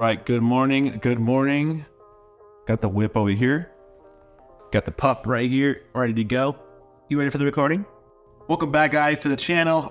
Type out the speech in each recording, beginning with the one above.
Right, good morning, good morning. Got the whip over here. Got the pup right here, ready to go. You ready for the recording? Welcome back, guys, to the channel.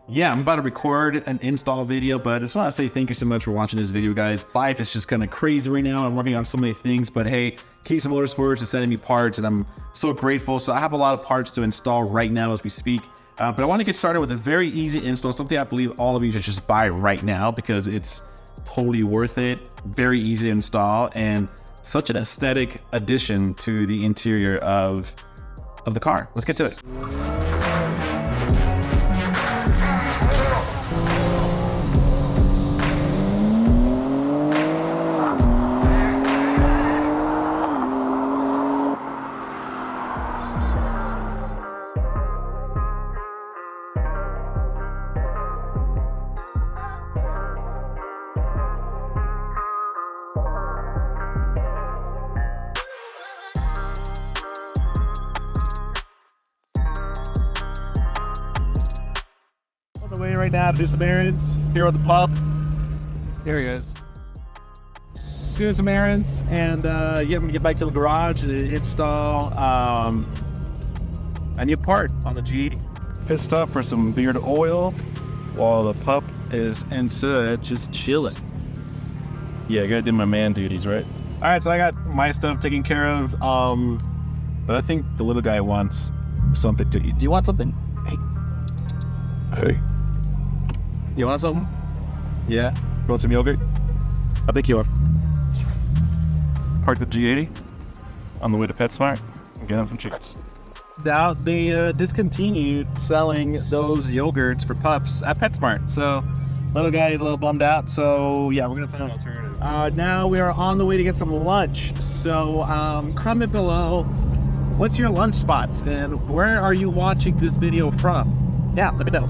Yeah, I'm about to record an install video, but I just want to say thank you so much for watching this video, guys. Life is just kind of crazy right now. I'm working on so many things, but hey, Kies Motorsports is sending me parts, and I'm so grateful. So I have a lot of parts to install right now as we speak. But I want to get started with a very easy install, something I believe all of you should just buy right now because it's totally worth it, very easy to install, and such an aesthetic addition to the interior of the car. Let's get to it. On the way right now to do some errands here with the pup. There he is. Just doing some errands, and yeah, I'm gonna get back to the garage to install a new part on the G80. Pissed off for some beard oil while the pup is inside just chilling. Yeah, I gotta do my man duties, right? All right, so I got my stuff taken care of, but I think the little guy wants something to eat. Do you want something? Hey. You want something? Yeah? You want some yogurt? I think you are. Parked the G80 on the way to PetSmart and get him some treats. Now, they discontinued selling those yogurts for pups at PetSmart. So, little guy is a little bummed out. So, yeah, we're going to find an alternative. Now we are on the way to get some lunch. So, comment below, what's your lunch spots? And where are you watching this video from? Yeah, let me know.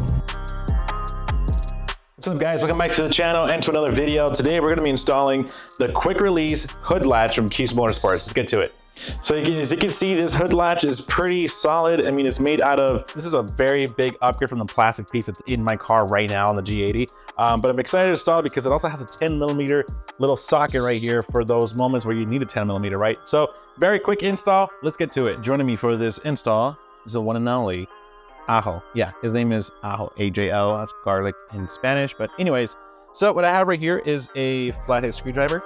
What's up, guys? Welcome back to the channel and to another video. Today we're going to be installing the quick release hood latch from Kies Motorsports. Let's get to it. So as you can see, this hood latch is pretty solid. I mean, it's made out of, this is a very big upgrade from the plastic piece that's in my car right now on the G80. But I'm excited to install it because it also has a 10mm little socket right here for those moments where you need a 10mm, right? So very quick install. Let's get to it. Joining me for this install is the one and only Ajo. Yeah, his name is Ajo, A-J-O, that's garlic in Spanish. But anyways, so what I have right here is a flathead screwdriver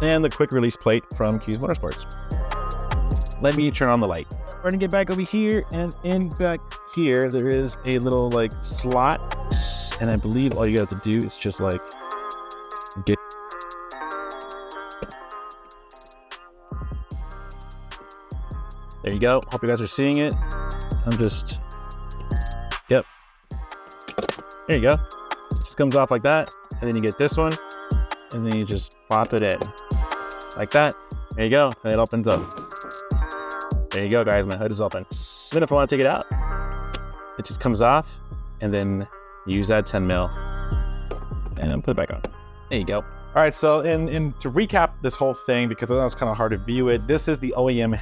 and the quick release plate from Kies Motorsports. Let me turn on the light. We're gonna get back over here, and in back here, there is a little like slot. And I believe all you have to do is just like get. There you go. Hope you guys are seeing it. I'm just, yep. There you go. Just comes off like that. And then you get this one. And then you just pop it in. Like that. There you go. And it opens up. There you go, guys. My hood is open. Then if I want to take it out, it just comes off. And then use that 10mm. And then put it back on. There you go. All right, so in to recap this whole thing, because I know it's kind of hard to view it, this is the OEM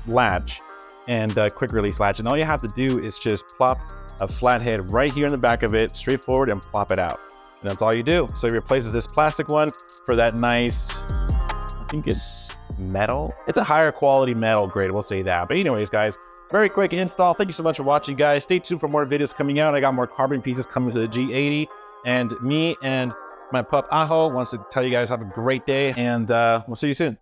latch and quick release latch, and all you have to do is just plop a flathead right here in the back of it, straightforward, and plop it out, and that's all you do. So it replaces this plastic one for that nice, I think it's metal. It's a higher quality metal grade, we'll say that. But anyways, guys, very quick install. Thank you so much for watching, guys. Stay tuned for more videos coming out. I got more carbon pieces coming to the G80, and me and my pup Ajo wants to tell you guys have a great day, and we'll see you soon.